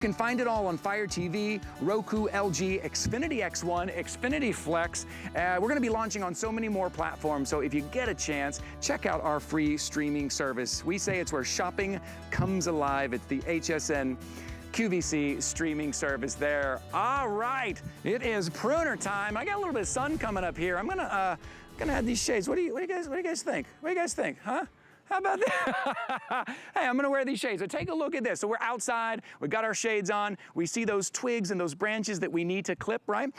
You can find it all on Fire TV, Roku, LG, Xfinity X1, Xfinity Flex. We're going to be launching on so many more platforms, so if you get a chance, check out our free streaming service. We say it's where shopping comes alive. It's the HSN QVC streaming service there. All right, it is pruner time. I got a little bit of sun coming up here. I'm gonna add these shades. What do you guys think? What do you guys think, huh? How about that? Hey, I'm gonna wear these shades. So take a look at this. So we're outside, we got our shades on, we see those twigs and those branches that we need to clip, right?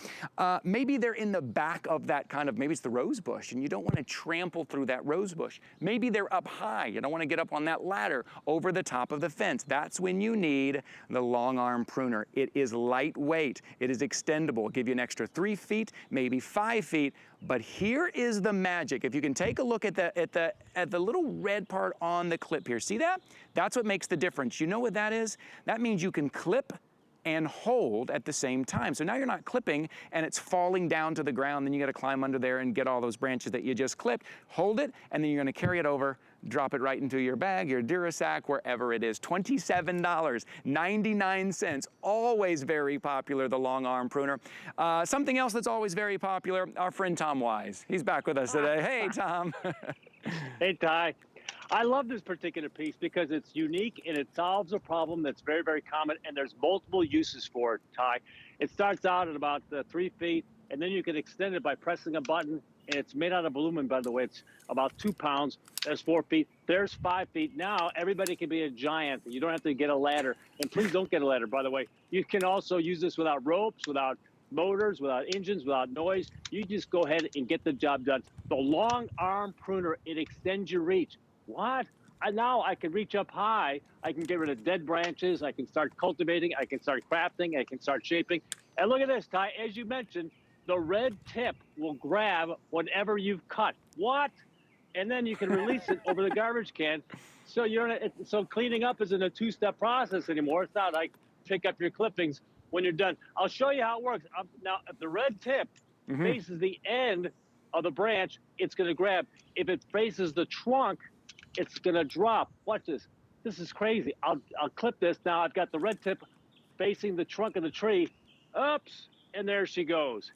Maybe they're in the back of that kind of, maybe it's the rose bush and you don't wanna trample through that rose bush. Maybe they're up high, you don't wanna get up on that ladder over the top of the fence. That's when you need the long arm pruner. It is lightweight, it is extendable. It'll give you an extra 3 feet, maybe 5 feet. But here is the magic. If you can take a look at the little red part on the clip here, see that? That's what makes the difference. You know what that is? That means you can clip and hold at the same time. So now you're not clipping and it's falling down to the ground, then you gotta climb under there and get all those branches that you just clipped. Hold it, and then you're gonna carry it over, drop it right into your bag, your Durasack, wherever it is. $27.99, always very popular, the long arm pruner. Something else that's always very popular, our friend Tom Wise. He's back with us today. Hey, Tom. Hey, Ty. I love this particular piece because it's unique and it solves a problem that's very, very common, and there's multiple uses for it, Ty. It starts out at about 3 feet, and then you can extend it by pressing a button, and it's made out of aluminum, by the way. It's about 2 pounds. There's 4 feet. There's 5 feet. Now everybody can be a giant. You don't have to get a ladder, and please don't get a ladder, by the way. You can also use this without ropes, without motors, without engines, without noise. You just go ahead and get the job done. The long arm pruner, it extends your reach. What? Now I can reach up high. I can get rid of dead branches. I can start cultivating. I can start crafting. I can start shaping. And look at this, Ty. As you mentioned, the red tip will grab whatever you've cut. What? And then you can release it over the garbage can. So so cleaning up isn't a two-step process anymore. It's not like pick up your clippings when you're done. I'll show you how it works. Now, if the red tip faces the end of the branch, it's going to grab. If it faces the trunk, it's gonna drop. Watch this. This is crazy. I'll clip this. Now I've got the red tip facing the trunk of the tree. Oops, and there she goes.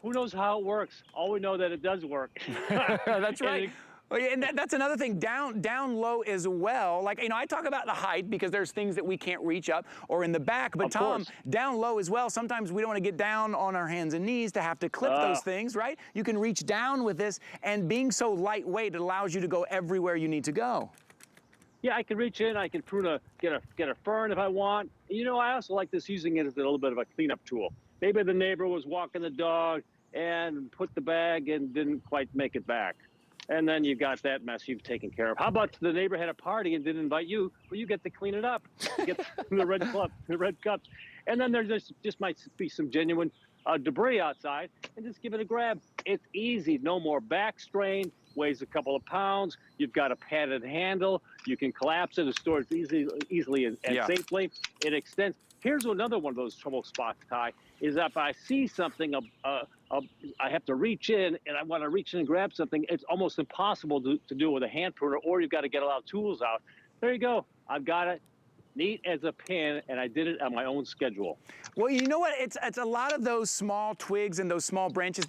Who knows how it works? All we know that it does work. That's right. And that's another thing, down low as well. Like, you know, I talk about the height because there's things that we can't reach up or in the back, but Tom, down low as well. Sometimes we don't want to get down on our hands and knees to have to clip those things, right? You can reach down with this, and being so lightweight, it allows you to go everywhere you need to go. Yeah, I can reach in, I can prune get a fern if I want. You know, I also like this, using it as a little bit of a cleanup tool. Maybe the neighbor was walking the dog and put the bag and didn't quite make it back. And then you've got that mess you've taken care of. How about the neighbor had a party and didn't invite you? Well, you get to clean it up. You get the red cups. And then there just might be some genuine debris outside, and just give it a grab. It's easy. No more back strain. Weighs a couple of pounds. You've got a padded handle. You can collapse it and store it easily and safely. It extends. Here's another one of those trouble spots, Ty, is if I see something, I have to reach in, and I want to reach in and grab something. It's almost impossible to do it with a hand pruner, or you've got to get a lot of tools out. There you go. I've got it. Neat as a pin, and I did it on my own schedule. Well, you know what? It's a lot of those small twigs and those small branches.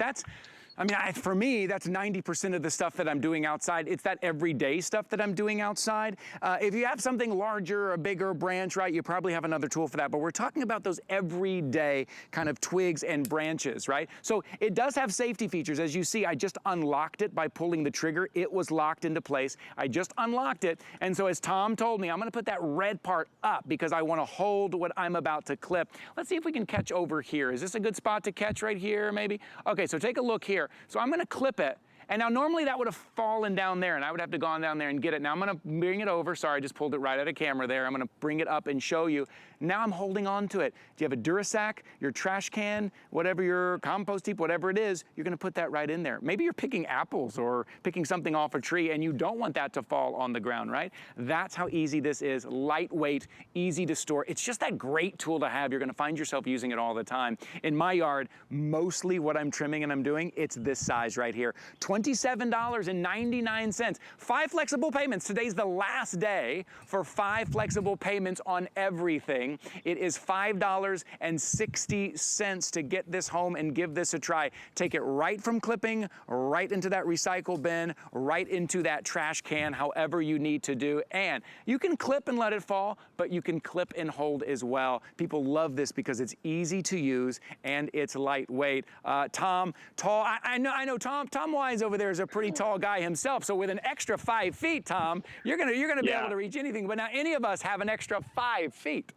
For me, that's 90% of the stuff that I'm doing outside. It's that everyday stuff that I'm doing outside. If you have something larger, a bigger branch, right, you probably have another tool for that. But we're talking about those everyday kind of twigs and branches, right? So it does have safety features. As you see, I just unlocked it by pulling the trigger. It was locked into place. I just unlocked it. And so as Tom told me, I'm gonna put that red part up because I wanna hold what I'm about to clip. Let's see if we can catch over here. Is this a good spot to catch right here, maybe? Okay, so take a look here. So I'm gonna clip it, and now normally that would have fallen down there, and I would have to go on down there and get it. Now I'm gonna bring it over. Sorry, I just pulled it right out of camera there. I'm gonna bring it up and show you. Now I'm holding on to it. Do you have a Durasack, your trash can, whatever your compost heap, whatever it is, you're gonna put that right in there. Maybe you're picking apples or picking something off a tree and you don't want that to fall on the ground, right? That's how easy this is. Lightweight, easy to store. It's just that great tool to have. You're gonna find yourself using it all the time. In my yard, mostly what I'm trimming and I'm doing, it's this size right here. $27.99. 5 flexible payments. Today's the last day for 5 flexible payments on everything. shipping. It is $5.60 to get this home and give this a try. Take it right from clipping, right into that recycle bin, right into that trash can, however you need to do. And you can clip and let it fall, but you can clip and hold as well. People love this because it's easy to use and it's lightweight. Tom, tall, I know Tom Wise over there is a pretty tall guy himself, so with an extra 5 feet, Tom, you're gonna be able to reach anything. But now any of us have an extra 5 feet.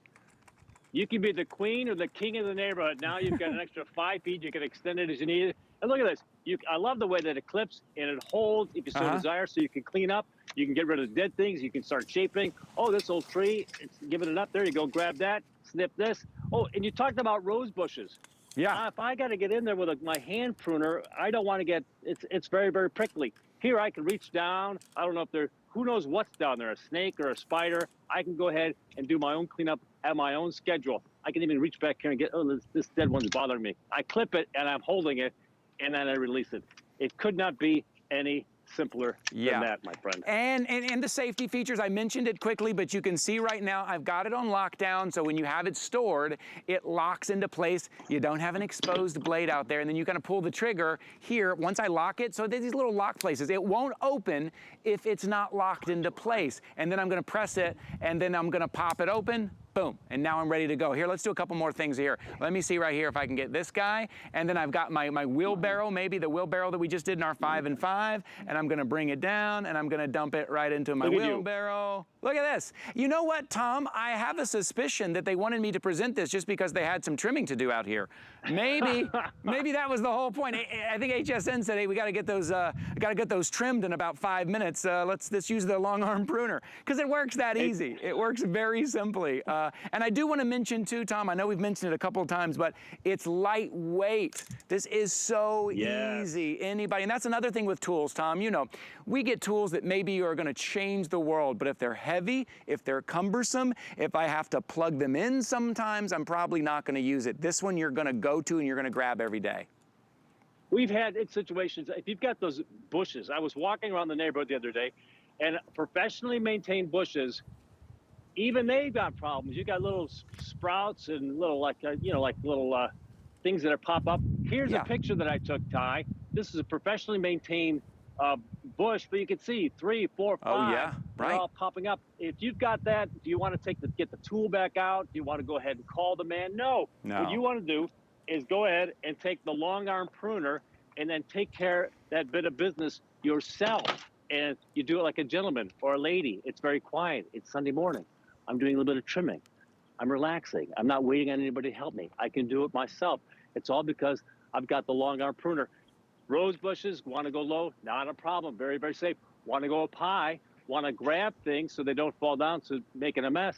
You can be the queen or the king of the neighborhood. Now you've got an extra 5 feet. You can extend it as you need it. And look at this. I love the way that it clips and it holds if you so desire, so you can clean up. You can get rid of dead things. You can start shaping. Oh, this old tree, it's giving it up. There you go. Grab that. Snip this. Oh, and you talked about rose bushes. Yeah. If I got to get in there with my hand pruner, I don't want to get, it's very, very prickly. Here I can reach down. I don't know if who knows what's down there, a snake or a spider. I can go ahead and do my own cleanup at my own schedule. I can even reach back here and get, oh, this dead one's bothering me. I clip it and I'm holding it and then I release it. It could not be any simpler than that, my friend. And the safety features, I mentioned it quickly, but you can see right now I've got it on lockdown, so when you have it stored, it locks into place. You don't have an exposed blade out there, and then you kind of pull the trigger here. Once I lock it, so there's these little lock places. It won't open if it's not locked into place. And then I'm gonna press it, and then I'm gonna pop it open. Boom, and now I'm ready to go. Here, let's do a couple more things here. Let me see right here if I can get this guy, and then I've got my wheelbarrow, maybe the wheelbarrow that we just did in our 5 and 5, and I'm gonna bring it down, and I'm gonna dump it right into my wheelbarrow. Look at this. You know what, Tom? I have a suspicion that they wanted me to present this just because they had some trimming to do out here. Maybe that was the whole point. I think HSN said, hey, we gotta get those trimmed in about 5 minutes. Let's use the long arm pruner, because it works that easy. It works very simply. And I do want to mention too, Tom, I know we've mentioned it a couple of times, but it's lightweight. This is so easy. Anybody, and that's another thing with tools, Tom. You know, we get tools that maybe are going to change the world, but if they're heavy, if they're cumbersome, if I have to plug them in sometimes, I'm probably not going to use it. This one you're going to go to and you're going to grab every day. We've had situations, if you've got those bushes, I was walking around the neighborhood the other day, and professionally maintained bushes, even they've got problems. You got little sprouts and little little things that pop up. Here's a picture that I took, Ty. This is a professionally maintained bush, but you can see 3, 4, 5. Oh yeah, right. They're all popping up. If you've got that, do you want to get the tool back out? Do you want to go ahead and call the man? No. What you want to do is go ahead and take the long arm pruner and then take care of that bit of business yourself. And you do it like a gentleman or a lady. It's very quiet. It's Sunday morning. I'm doing a little bit of trimming. I'm relaxing. I'm not waiting on anybody to help me. I can do it myself. It's all because I've got the long arm pruner. Rose bushes, want to go low? Not a problem. Very, very safe. Want to go up high? Want to grab things so they don't fall down, so making a mess?